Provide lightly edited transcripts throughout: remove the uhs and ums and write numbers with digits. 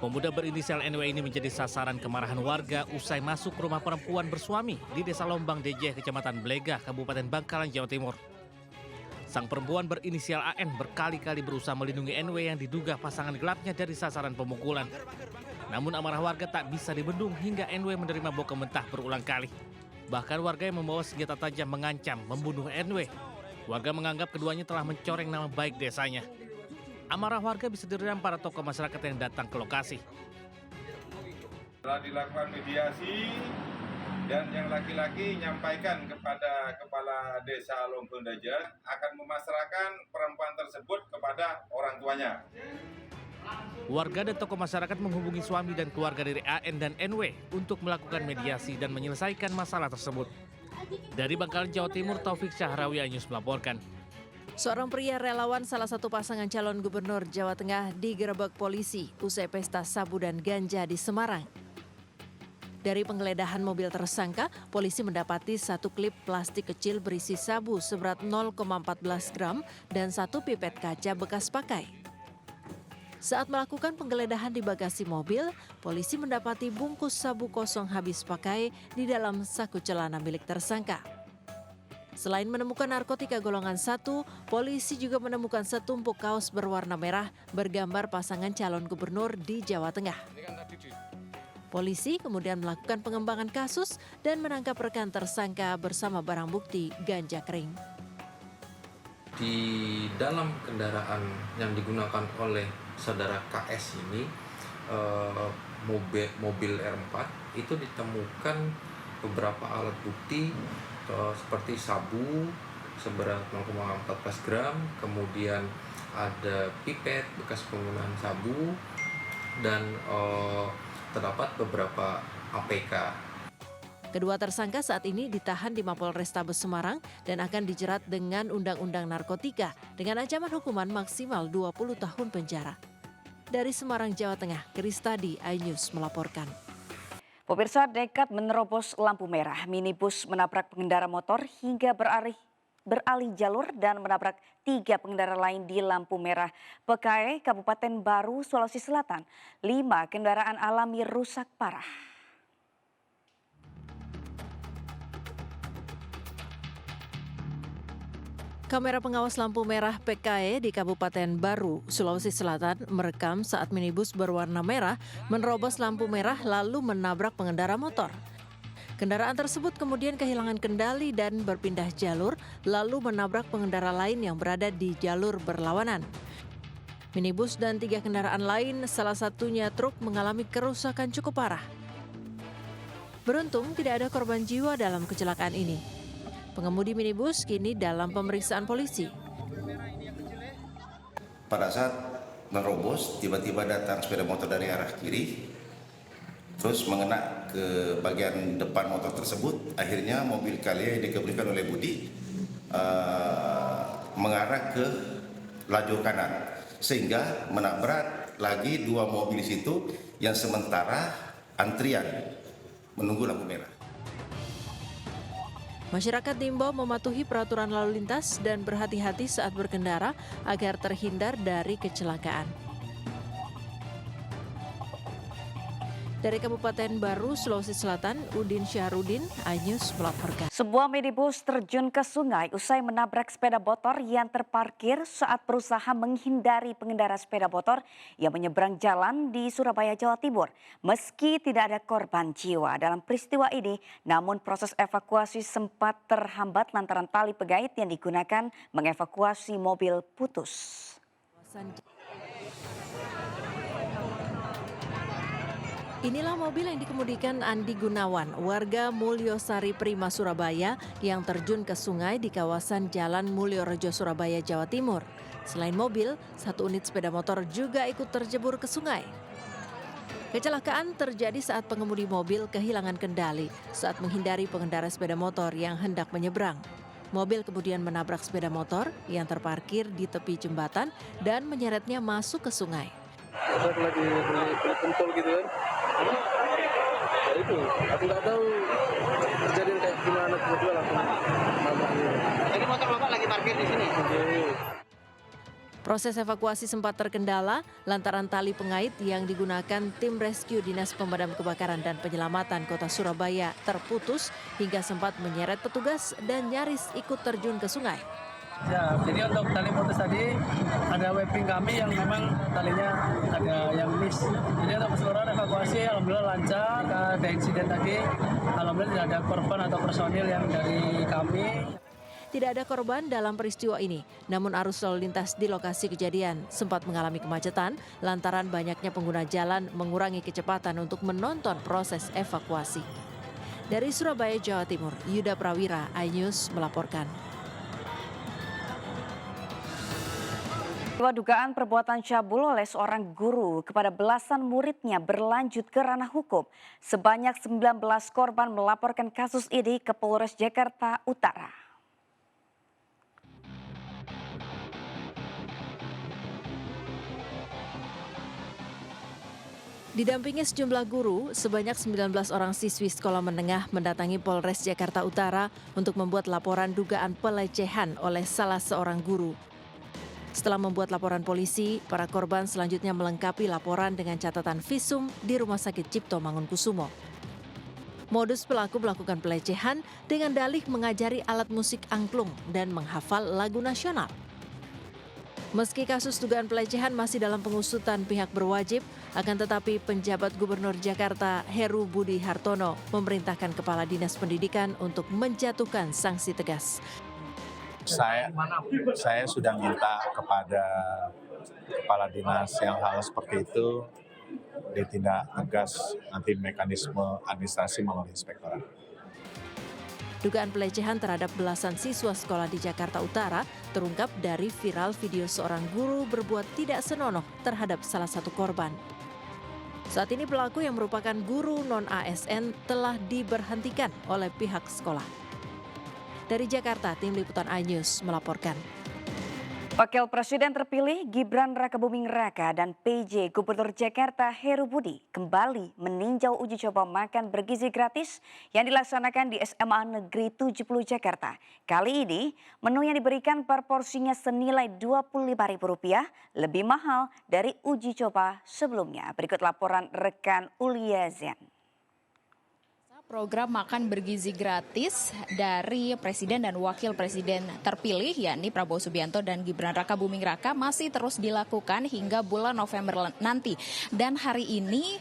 Pemuda berinisial NW ini menjadi sasaran kemarahan warga usai masuk rumah perempuan bersuami di Desa Lombang DJ, Kecamatan Blegah, Kabupaten Bangkalan, Jawa Timur. Sang perempuan berinisial AN berkali-kali berusaha melindungi NW yang diduga pasangan gelapnya dari sasaran pemukulan. Namun amarah warga tak bisa dibendung hingga NW menerima bokeh mentah berulang kali. Bahkan warga yang membawa senjata tajam mengancam membunuh NW. Warga menganggap keduanya telah mencoreng nama baik desanya. Amarah warga bisa diredam para tokoh masyarakat yang datang ke lokasi. Telah dilakukan mediasi dan yang laki-laki menyampaikan kepada Kepala Desa Lombang Daja akan memasrahkan perempuan tersebut kepada orang tuanya. Warga dan tokoh masyarakat menghubungi suami dan keluarga dari AN dan NW untuk melakukan mediasi dan menyelesaikan masalah tersebut. Dari Bangkalan, Jawa Timur, Taufik Syahrawi Anyus melaporkan. Seorang pria relawan salah satu pasangan calon gubernur Jawa Tengah digerebek polisi usai pesta sabu dan ganja di Semarang. Dari penggeledahan mobil tersangka, polisi mendapati satu klip plastik kecil berisi sabu seberat 0,14 gram dan satu pipet kaca bekas pakai. Saat melakukan penggeledahan di bagasi mobil, polisi mendapati bungkus sabu kosong habis pakai di dalam saku celana milik tersangka. Selain menemukan narkotika golongan 1, polisi juga menemukan setumpuk kaos berwarna merah bergambar pasangan calon gubernur di Jawa Tengah. Polisi kemudian melakukan pengembangan kasus dan menangkap rekan tersangka bersama barang bukti ganja kering. Di dalam kendaraan yang digunakan oleh saudara KS ini, mobil R4 itu ditemukan beberapa alat bukti seperti sabu seberat 0,14 gram, kemudian ada pipet bekas penggunaan sabu, dan terdapat beberapa APK. Kedua tersangka saat ini ditahan di Mapolrestabes Semarang dan akan dijerat dengan Undang-Undang Narkotika dengan ancaman hukuman maksimal 20 tahun penjara. Dari Semarang, Jawa Tengah, Kristadi, iNews melaporkan. Pemirsa, nekat menerobos lampu merah, minibus menabrak pengendara motor hingga beralih jalur dan menabrak 3 pengendara lain di lampu merah Pekae, Kabupaten Baru, Sulawesi Selatan. 5 kendaraan alami rusak parah. Kamera pengawas lampu merah PKE di Kabupaten Baru, Sulawesi Selatan merekam saat minibus berwarna merah menerobos lampu merah lalu menabrak pengendara motor. Kendaraan tersebut kemudian kehilangan kendali dan berpindah jalur lalu menabrak pengendara lain yang berada di jalur berlawanan. Minibus dan 3 kendaraan lain, salah satunya truk, mengalami kerusakan cukup parah. Beruntung tidak ada korban jiwa dalam kecelakaan ini. Pengemudi minibus kini dalam pemeriksaan polisi. Pada saat menerobos, tiba-tiba datang sepeda motor dari arah kiri, terus mengena ke bagian depan motor tersebut. Akhirnya mobil Calya yang dikemudikan oleh Budi mengarah ke lajur kanan, sehingga menabrak lagi 2 mobil di situ yang sementara antrian menunggu lampu merah. Masyarakat diimbau mematuhi peraturan lalu lintas dan berhati-hati saat berkendara agar terhindar dari kecelakaan. Dari Kabupaten Baru, Sulawesi Selatan, Udin Syahrudin, iNews melaporkan. Sebuah minibus terjun ke sungai usai menabrak sepeda motor yang terparkir saat berusaha menghindari pengendara sepeda motor yang menyeberang jalan di Surabaya, Jawa Timur. Meski tidak ada korban jiwa dalam peristiwa ini, namun proses evakuasi sempat terhambat lantaran tali pegait yang digunakan mengevakuasi mobil putus. Inilah mobil yang dikemudikan Andi Gunawan, warga Mulyosari Prima, Surabaya, yang terjun ke sungai di kawasan Jalan Mulyorejo, Surabaya, Jawa Timur. Selain mobil, 1 unit sepeda motor juga ikut terjebur ke sungai. Kecelakaan terjadi saat pengemudi mobil kehilangan kendali saat menghindari pengendara sepeda motor yang hendak menyeberang. Mobil kemudian menabrak sepeda motor yang terparkir di tepi jembatan dan menyeretnya masuk ke sungai. Lagi beli pentol gitu kan. Ya itu, aku nggak tahu kejadian kayak gimana, tiba-tiba langsung nabrak. Jadi motor Bapak lagi parkir di sini? Proses evakuasi sempat terkendala lantaran tali pengait yang digunakan tim rescue Dinas Pemadam Kebakaran dan Penyelamatan Kota Surabaya terputus hingga sempat menyeret petugas dan nyaris ikut terjun ke sungai. Ya, jadi untuk tali putus tadi ada webbing kami yang memang talinya ada yang miss. Jadi untuk keseluruhan evakuasi alhamdulillah lancar, ada insiden tadi alhamdulillah tidak ada korban atau personil yang dari kami. Tidak ada korban dalam peristiwa ini, namun arus lalu lintas di lokasi kejadian sempat mengalami kemacetan lantaran banyaknya pengguna jalan mengurangi kecepatan untuk menonton proses evakuasi. Dari Surabaya, Jawa Timur, Yuda Prawira, iNews melaporkan. Dugaan perbuatan cabul oleh seorang guru kepada belasan muridnya berlanjut ke ranah hukum. Sebanyak 19 korban melaporkan kasus ini ke Polres Jakarta Utara. Didampingi sejumlah guru, sebanyak 19 orang siswi sekolah menengah mendatangi Polres Jakarta Utara untuk membuat laporan dugaan pelecehan oleh salah seorang guru. Setelah membuat laporan polisi, para korban selanjutnya melengkapi laporan dengan catatan visum di Rumah Sakit Cipto Mangunkusumo. Modus pelaku melakukan pelecehan dengan dalih mengajari alat musik angklung dan menghafal lagu nasional. Meski kasus dugaan pelecehan masih dalam pengusutan pihak berwajib, akan tetapi penjabat Gubernur Jakarta Heru Budi Hartono memerintahkan Kepala Dinas Pendidikan untuk menjatuhkan sanksi tegas. Saya sudah minta kepada kepala dinas yang hal seperti itu ditindak tegas nanti mekanisme administrasi melalui inspektorat. Dugaan pelecehan terhadap belasan siswa sekolah di Jakarta Utara terungkap dari viral video seorang guru berbuat tidak senonoh terhadap salah satu korban. Saat ini pelaku yang merupakan guru non-ASN telah diberhentikan oleh pihak sekolah. Dari Jakarta, Tim Liputan iNews melaporkan. Wakil Presiden terpilih Gibran Rakabuming Raka dan PJ Gubernur Jakarta Heru Budi kembali meninjau uji coba makan bergizi gratis yang dilaksanakan di SMA Negeri 70 Jakarta. Kali ini menu yang diberikan per porsinya senilai Rp25.000 lebih mahal dari uji coba sebelumnya. Berikut laporan rekan Uliazian. Program makan bergizi gratis dari Presiden dan Wakil Presiden terpilih yakni Prabowo Subianto dan Gibran Rakabuming Raka masih terus dilakukan hingga bulan November nanti. Dan hari ini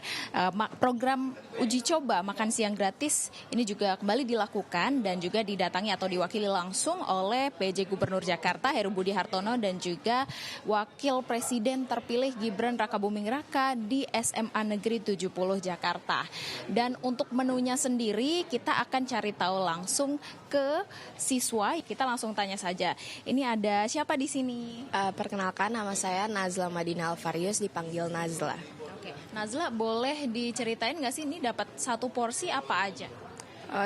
program uji coba makan siang gratis ini juga kembali dilakukan dan juga didatangi atau diwakili langsung oleh PJ Gubernur Jakarta Heru Budi Hartono dan juga Wakil Presiden terpilih Gibran Rakabuming Raka di SMA Negeri 70 Jakarta. Dan untuk menunya sendiri kita akan cari tahu langsung ke siswa. Kita langsung tanya saja. Ini ada siapa di sini? Perkenalkan, nama saya Nazla Madina Alvarius, dipanggil Nazla. Oke, Nazla boleh diceritain nggak sih ini dapat satu porsi apa aja?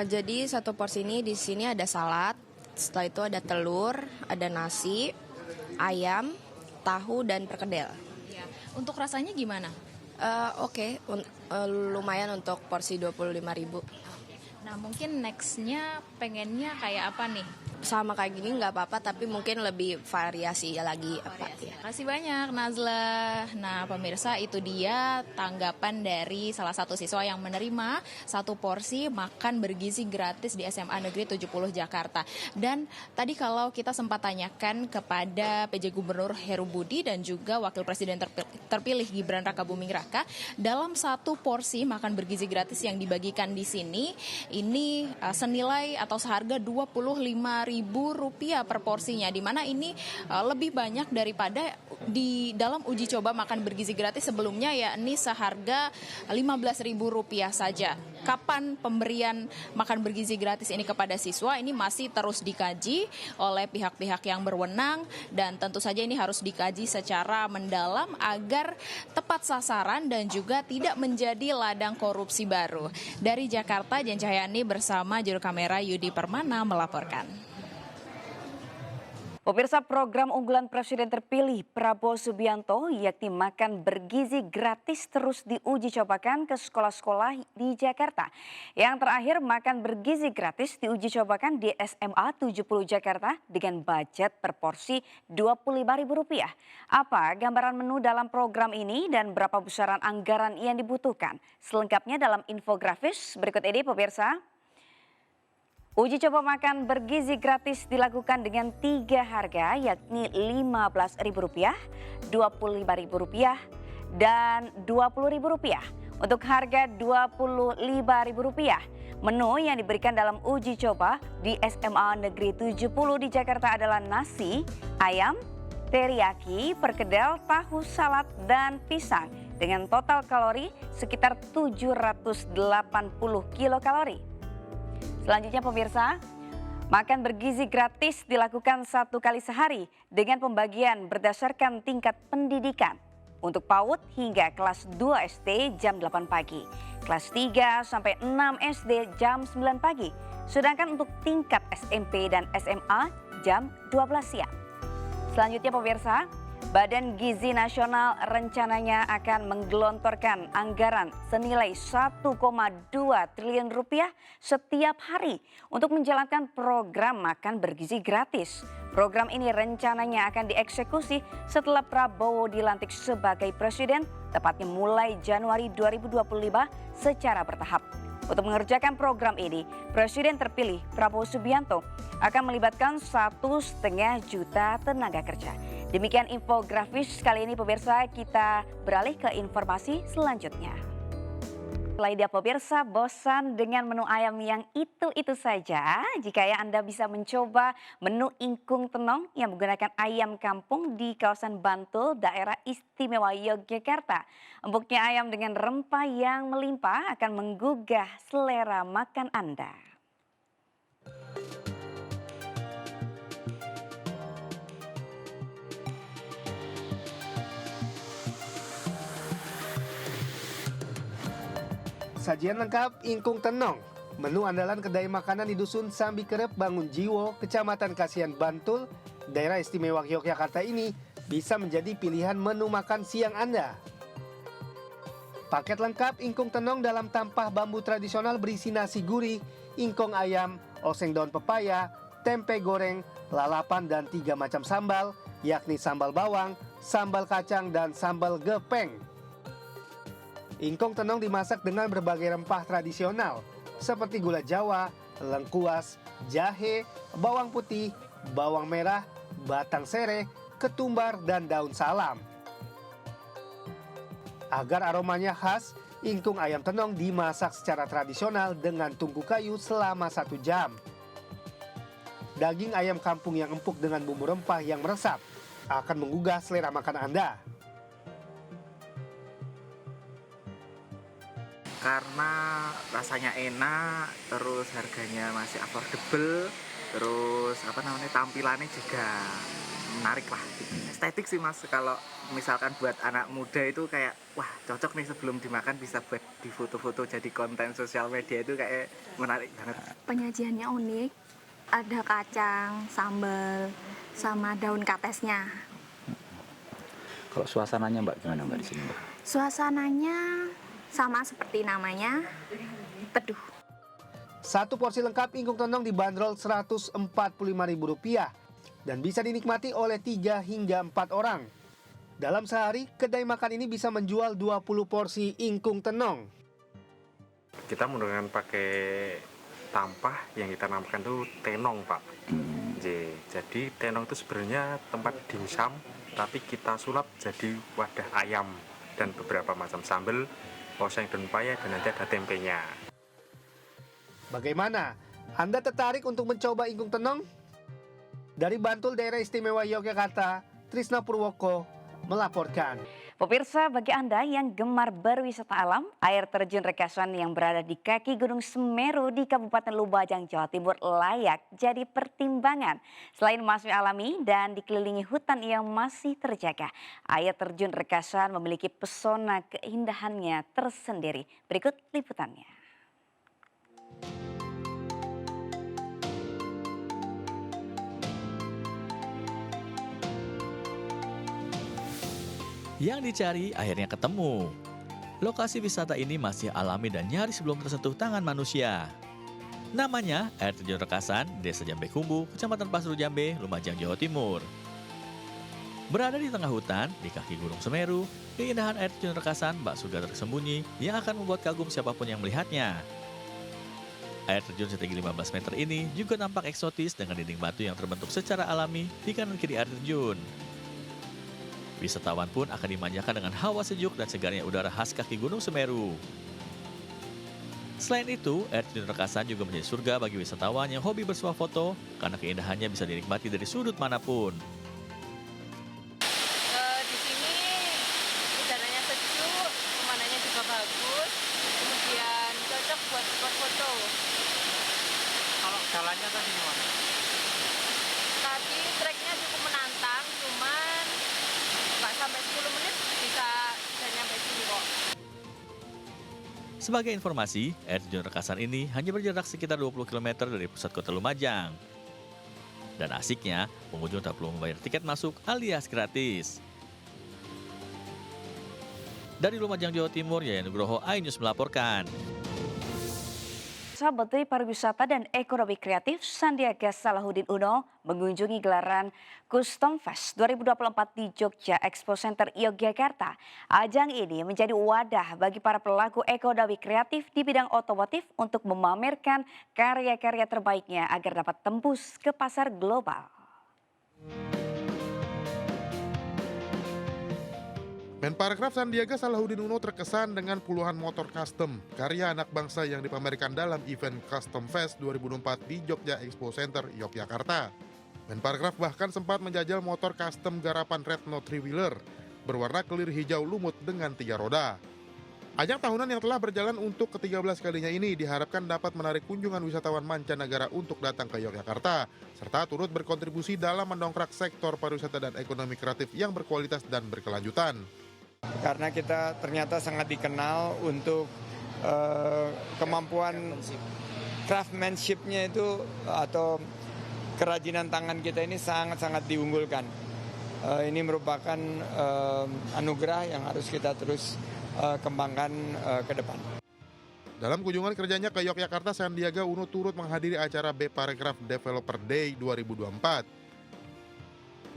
Jadi satu porsi ini di sini ada salad, setelah itu ada telur, ada nasi, ayam, tahu dan perkedel. Ya. Untuk rasanya gimana? Oke, lumayan untuk porsi 25.000. Nah mungkin nextnya pengennya kayak apa nih? Sama kayak gini nggak apa-apa, tapi mungkin lebih variasi lagi. Kasih banyak Nazla. Nah pemirsa, itu dia tanggapan dari salah satu siswa yang menerima satu porsi makan bergizi gratis di SMA Negeri 70 Jakarta. Dan tadi kalau kita sempat tanyakan kepada PJ Gubernur Heru Budi dan juga Wakil Presiden terpilih Gibran Rakabuming Raka, dalam satu porsi makan bergizi gratis yang dibagikan di sini ini senilai atau seharga Rp25.000 per porsinya, di mana ini lebih banyak daripada di dalam uji coba makan bergizi gratis sebelumnya, yakni seharga Rp15.000 saja. Kapan pemberian makan bergizi gratis ini kepada siswa ini masih terus dikaji oleh pihak-pihak yang berwenang, dan tentu saja ini harus dikaji secara mendalam agar tepat sasaran dan juga tidak menjadi ladang korupsi baru. Dari Jakarta, Jen Cahyani bersama juru kamera Yudi Permana melaporkan. Pemirsa, program unggulan Presiden terpilih Prabowo Subianto yakni makan bergizi gratis terus diuji cobakan ke sekolah-sekolah di Jakarta. Yang terakhir, makan bergizi gratis diuji cobakan di SMA 70 Jakarta dengan budget per porsi Rp25.000. Apa gambaran menu dalam program ini dan berapa besaran anggaran yang dibutuhkan? Selengkapnya dalam infografis berikut ini, pemirsa. Uji coba makan bergizi gratis dilakukan dengan 3 harga, yakni Rp15.000, Rp25.000, dan Rp20.000. Untuk harga Rp25.000, menu yang diberikan dalam uji coba di SMA Negeri 70 di Jakarta adalah nasi, ayam, teriyaki, perkedel, tahu, salad, dan pisang dengan total kalori sekitar 780 kilokalori. Selanjutnya pemirsa, makan bergizi gratis dilakukan 1 kali sehari dengan pembagian berdasarkan tingkat pendidikan. Untuk PAUD hingga kelas 2 SD jam 8 pagi, kelas 3 sampai 6 SD jam 9 pagi. Sedangkan untuk tingkat SMP dan SMA jam 12 siang. Selanjutnya pemirsa, Badan Gizi Nasional rencananya akan menggelontorkan anggaran senilai Rp1,2 triliun setiap hari untuk menjalankan program makan bergizi gratis. Program ini rencananya akan dieksekusi setelah Prabowo dilantik sebagai presiden, tepatnya mulai Januari 2025 secara bertahap. Untuk mengerjakan program ini, Presiden terpilih Prabowo Subianto akan melibatkan 1,5 juta tenaga kerja. Demikian infografis kali ini pemirsa, kita beralih ke informasi selanjutnya. Setelah pemirsa bosan dengan menu ayam yang itu-itu saja, jika Anda bisa mencoba menu ingkung tenong yang menggunakan ayam kampung di kawasan Bantul, daerah istimewa Yogyakarta. Empuknya ayam dengan rempah yang melimpah akan menggugah selera makan Anda. Sajian lengkap ingkung tenong, menu andalan kedai makanan di Dusun Sambi Kerep, Bangun Jiwo, Kecamatan Kasihan, Bantul, daerah istimewa Yogyakarta ini bisa menjadi pilihan menu makan siang Anda. Paket lengkap ingkung tenong dalam tampah bambu tradisional berisi nasi gurih, ingkung ayam, oseng daun pepaya, tempe goreng, lalapan dan 3 macam sambal, yakni sambal bawang, sambal kacang, dan sambal gepeng. Ingkung tenong dimasak dengan berbagai rempah tradisional seperti gula Jawa, lengkuas, jahe, bawang putih, bawang merah, batang sereh, ketumbar, dan daun salam. Agar aromanya khas, ingkung ayam tenong dimasak secara tradisional dengan tungku kayu selama 1 jam. Daging ayam kampung yang empuk dengan bumbu rempah yang meresap akan menggugah selera makan Anda. Karena rasanya enak, terus harganya masih affordable, terus tampilannya juga menarik lah. Estetik sih Mas, kalau misalkan buat anak muda itu kayak wah cocok nih, sebelum dimakan bisa buat di foto-foto jadi konten sosial media, itu kayak menarik banget. Penyajiannya unik, ada kacang, sambal, sama daun katesnya. Kalau suasananya Mbak gimana Mbak di sini Mbak? Suasananya sama seperti namanya, teduh. 1 porsi lengkap ingkung tenong dibanderol Rp145.000 dan bisa dinikmati oleh 3 hingga 4 orang. Dalam sehari, kedai makan ini bisa menjual 20 porsi ingkung tenong. Kita menggunakan pakai tampah yang kita namakan itu tenong, Pak. Jadi tenong itu sebenarnya tempat dimsum, tapi kita sulap jadi wadah ayam dan beberapa macam sambal, oseng daun pepaya, dan nanti ada tempenya. Bagaimana? Anda tertarik untuk mencoba ingkung tenong? Dari Bantul, daerah istimewa Yogyakarta, Trisna Purwoko melaporkan. Pemirsa, bagi Anda yang gemar berwisata alam, air terjun Rekasan yang berada di kaki Gunung Semeru di Kabupaten Lumajang, Jawa Timur layak jadi pertimbangan. Selain masih alami dan dikelilingi hutan yang masih terjaga, air terjun Rekasan memiliki pesona keindahannya tersendiri. Berikut liputannya. Yang dicari akhirnya ketemu. Lokasi wisata ini masih alami dan nyaris belum tersentuh tangan manusia. Namanya Air Terjun Rekasan, Desa Jambe Kumbu, Kecamatan Pasru Jambe, Lumajang, Jawa Timur. Berada di tengah hutan, di kaki Gunung Semeru, keindahan Air Terjun Rekasan bak surga tersembunyi yang akan membuat kagum siapapun yang melihatnya. Air terjun setinggi 15 meter ini juga tampak eksotis dengan dinding batu yang terbentuk secara alami di kanan kiri air terjun. Wisatawan pun akan dimanjakan dengan hawa sejuk dan segarnya udara khas kaki Gunung Semeru. Selain itu, Air Terjun Rekasan juga menjadi surga bagi wisatawan yang hobi bersuah foto karena keindahannya bisa dinikmati dari sudut manapun. Di sini udaranya sejuk, pemandangannya juga bagus, kemudian cocok buat spot foto. Kalau jalannya tadi gimana? Tadi treknya cukup menantang, cuman nggak sampai 10 menit bisa nyampe sini kok. Sebagai informasi, Air Terjun Rekasan ini hanya berjarak sekitar 20 km dari pusat kota Lumajang. Dan asiknya, pengunjung tak perlu membayar tiket masuk alias gratis. Dari Lumajang, Jawa Timur, Yayan Nugroho, iNews melaporkan. Sahabat Menteri Pariwisata dan Ekonomi Kreatif Sandiaga Salahuddin Uno mengunjungi gelaran Custom Fest 2024 di Jogja Expo Center Yogyakarta. Ajang ini menjadi wadah bagi para pelaku ekonomi kreatif di bidang otomotif untuk memamerkan karya-karya terbaiknya agar dapat tembus ke pasar global. Menparekraf Sandiaga Salahuddin Uno terkesan dengan puluhan motor custom karya anak bangsa yang dipamerkan dalam event Custom Fest 2024 di Jogja Expo Center Yogyakarta. Menparekraf bahkan sempat menjajal motor custom garapan Retno 3-wheeler berwarna kelir hijau lumut dengan 3 roda. Ajang tahunan yang telah berjalan untuk ke-13 kalinya ini diharapkan dapat menarik kunjungan wisatawan mancanegara untuk datang ke Yogyakarta, serta turut berkontribusi dalam mendongkrak sektor pariwisata dan ekonomi kreatif yang berkualitas dan berkelanjutan. Karena kita ternyata sangat dikenal untuk kemampuan craftsmanship-nya itu atau kerajinan tangan kita ini sangat-sangat diunggulkan. Ini merupakan anugerah yang harus kita terus kembangkan ke depan. Dalam kunjungan kerjanya ke Yogyakarta, Sandiaga Uno turut menghadiri acara Beparekraf Developer Day 2024.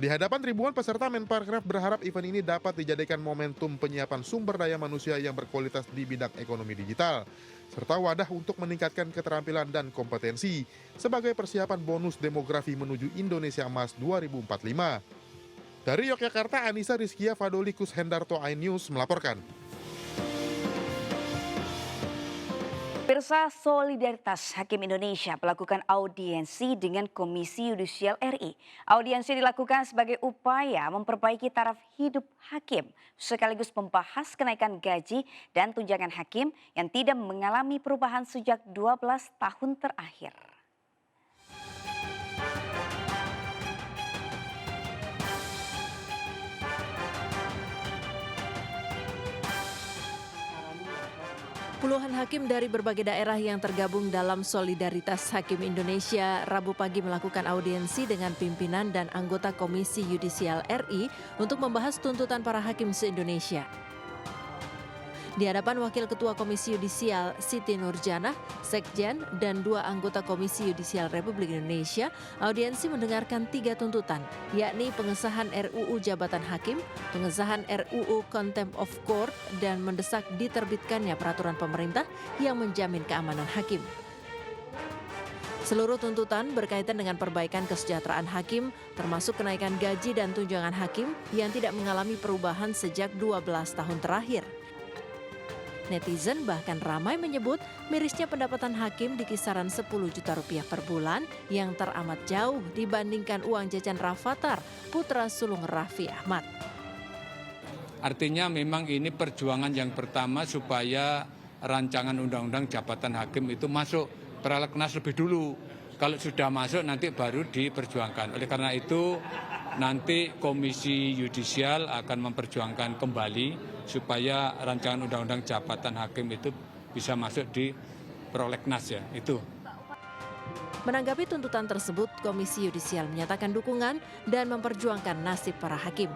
Di hadapan ribuan peserta, Menparekraf berharap event ini dapat dijadikan momentum penyiapan sumber daya manusia yang berkualitas di bidang ekonomi digital, serta wadah untuk meningkatkan keterampilan dan kompetensi sebagai persiapan bonus demografi menuju Indonesia Emas 2045. Dari Yogyakarta, Anissa Rizkia Fadoli Kushendarto, iNews melaporkan. Pemirsa, Solidaritas Hakim Indonesia melakukan audiensi dengan Komisi Yudisial RI. Audiensi dilakukan sebagai upaya memperbaiki taraf hidup hakim, sekaligus membahas kenaikan gaji dan tunjangan hakim yang tidak mengalami perubahan sejak 12 tahun terakhir. Puluhan hakim dari berbagai daerah yang tergabung dalam Solidaritas Hakim Indonesia Rabu pagi melakukan audiensi dengan pimpinan dan anggota Komisi Yudisial RI untuk membahas tuntutan para hakim se-Indonesia. Di hadapan Wakil Ketua Komisi Yudisial Siti Nurjanah, Sekjen, dan 2 anggota Komisi Yudisial Republik Indonesia, audiensi mendengarkan 3 tuntutan, yakni pengesahan RUU Jabatan Hakim, pengesahan RUU Contempt of Court, dan mendesak diterbitkannya peraturan pemerintah yang menjamin keamanan hakim. Seluruh tuntutan berkaitan dengan perbaikan kesejahteraan hakim, termasuk kenaikan gaji dan tunjangan hakim yang tidak mengalami perubahan sejak 12 tahun terakhir. Netizen bahkan ramai menyebut mirisnya pendapatan hakim di kisaran 10 juta rupiah per bulan yang teramat jauh dibandingkan uang jajan Rafathar, putra sulung Raffi Ahmad. Artinya memang ini perjuangan yang pertama supaya rancangan undang-undang jabatan hakim itu masuk prolegnas lebih dulu. Kalau sudah masuk nanti baru diperjuangkan. Oleh karena itu nanti Komisi Yudisial akan memperjuangkan kembali supaya rancangan undang-undang jabatan hakim itu bisa masuk di prolegnas ya, itu. Menanggapi tuntutan tersebut, Komisi Yudisial menyatakan dukungan dan memperjuangkan nasib para hakim.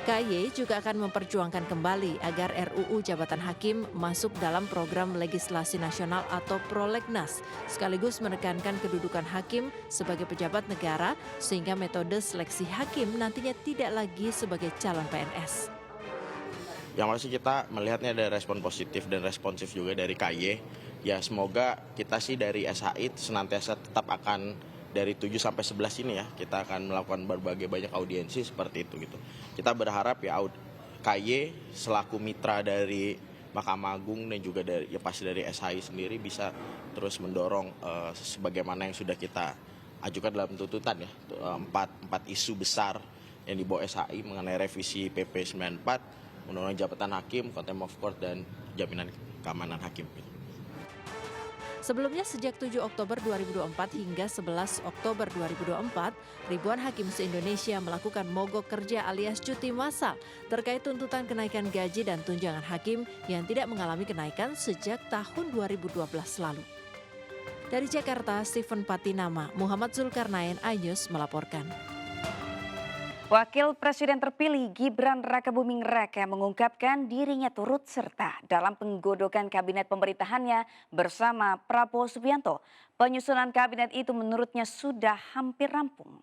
KY juga akan memperjuangkan kembali agar RUU Jabatan Hakim masuk dalam program legislasi nasional atau prolegnas, sekaligus menekankan kedudukan hakim sebagai pejabat negara sehingga metode seleksi hakim nantinya tidak lagi sebagai calon PNS. Yang pasti kita melihatnya ada respon positif dan responsif juga dari KY. Ya semoga kita sih dari SHI senantiasa tetap akan dari 7 sampai 11 ini ya, kita akan melakukan berbagai banyak audiensi seperti itu gitu. Kita berharap ya KY selaku mitra dari Mahkamah Agung dan juga dari ya pasti dari SHI sendiri bisa terus mendorong sebagaimana yang sudah kita ajukan dalam tuntutan ya, empat isu besar yang dibawa SHI mengenai revisi PP 94, Undang-Undang Jabatan Hakim, Contempt of Court dan jaminan keamanan hakim. Sebelumnya sejak 7 Oktober 2024 hingga 11 Oktober 2024, ribuan hakim se-Indonesia melakukan mogok kerja alias cuti massal terkait tuntutan kenaikan gaji dan tunjangan hakim yang tidak mengalami kenaikan sejak tahun 2012 lalu. Dari Jakarta, Stephen Patinama, Muhammad Zulkarnain, iNews melaporkan. Wakil Presiden terpilih Gibran Rakabuming Raka mengungkapkan dirinya turut serta dalam penggodokan kabinet pemerintahannya bersama Prabowo Subianto. Penyusunan kabinet itu menurutnya sudah hampir rampung.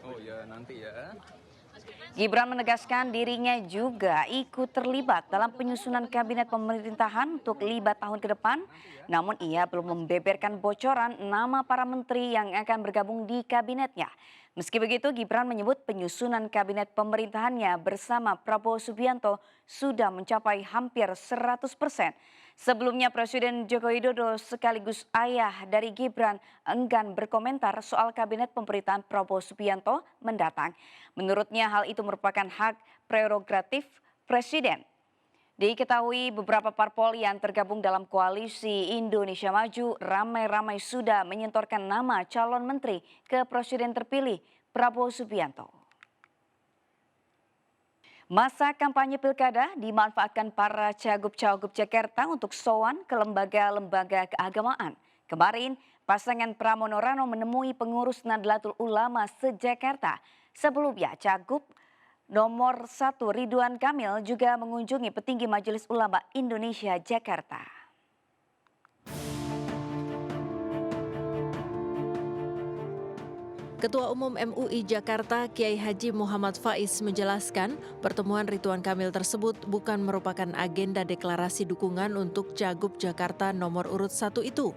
Oh ya nanti ya. Gibran menegaskan dirinya juga ikut terlibat dalam penyusunan kabinet pemerintahan untuk 5 tahun ke depan. Namun ia belum membeberkan bocoran nama para menteri yang akan bergabung di kabinetnya. Meski begitu, Gibran menyebut penyusunan kabinet pemerintahannya bersama Prabowo Subianto sudah mencapai hampir 100%. Sebelumnya Presiden Joko Widodo sekaligus ayah dari Gibran enggan berkomentar soal kabinet pemerintahan Prabowo Subianto mendatang. Menurutnya hal itu merupakan hak prerogatif Presiden. Diketahui beberapa parpol yang tergabung dalam koalisi Indonesia Maju ramai-ramai sudah menyentorkan nama calon menteri ke Presiden terpilih Prabowo Subianto. Masa kampanye pilkada dimanfaatkan para cagup-cagup Jakarta untuk sowan ke lembaga-lembaga keagamaan. Kemarin, pasangan Pramono Rano menemui pengurus Nahdlatul Ulama se-Jakarta. Sebelumnya, cagup nomor 1 Ridwan Kamil juga mengunjungi petinggi Majelis Ulama Indonesia Jakarta. Ketua Umum MUI Jakarta Kiai Haji Muhammad Faiz menjelaskan pertemuan Ridwan Kamil tersebut bukan merupakan agenda deklarasi dukungan untuk Cagup Jakarta nomor urut 1 itu.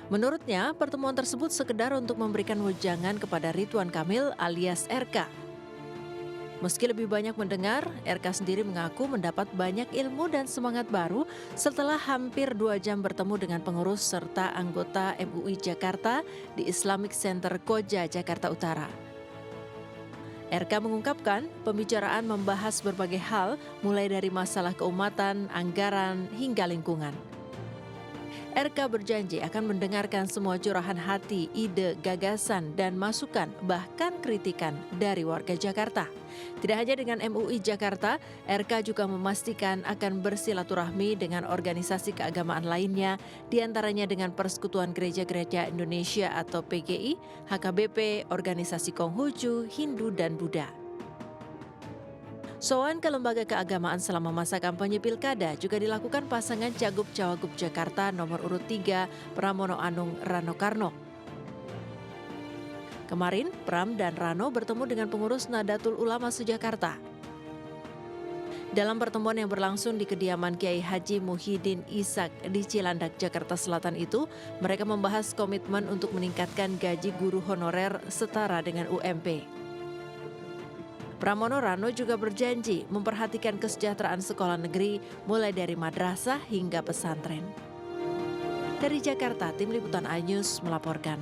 Menurutnya, pertemuan tersebut sekedar untuk memberikan wejangan kepada Ridwan Kamil alias RK. Meski lebih banyak mendengar, RK sendiri mengaku mendapat banyak ilmu dan semangat baru setelah hampir 2 jam bertemu dengan pengurus serta anggota MUI Jakarta di Islamic Center Koja, Jakarta Utara. RK mengungkapkan pembicaraan membahas berbagai hal mulai dari masalah keumatan, anggaran, hingga lingkungan. RK berjanji akan mendengarkan semua curahan hati, ide, gagasan, dan masukan, bahkan kritikan dari warga Jakarta. Tidak hanya dengan MUI Jakarta, RK juga memastikan akan bersilaturahmi dengan organisasi keagamaan lainnya, diantaranya dengan Persekutuan Gereja-Gereja Indonesia atau PGI, HKBP, Organisasi Konghucu, Hindu, dan Buddha. Soan ke lembaga keagamaan selama masa kampanye pilkada juga dilakukan pasangan Cagup-Cawagup Jakarta nomor urut 3 Pramono Anung Rano Karno. Kemarin, Pram dan Rano bertemu dengan pengurus Nahdlatul Ulama se-Jakarta. Dalam pertemuan yang berlangsung di kediaman Kiai Haji Muhyiddin Ishak di Cilandak, Jakarta Selatan itu, mereka membahas komitmen untuk meningkatkan gaji guru honorer setara dengan UMP. Pramono Rano juga berjanji memperhatikan kesejahteraan sekolah negeri mulai dari madrasah hingga pesantren. Dari Jakarta, Tim Liputan iNews melaporkan.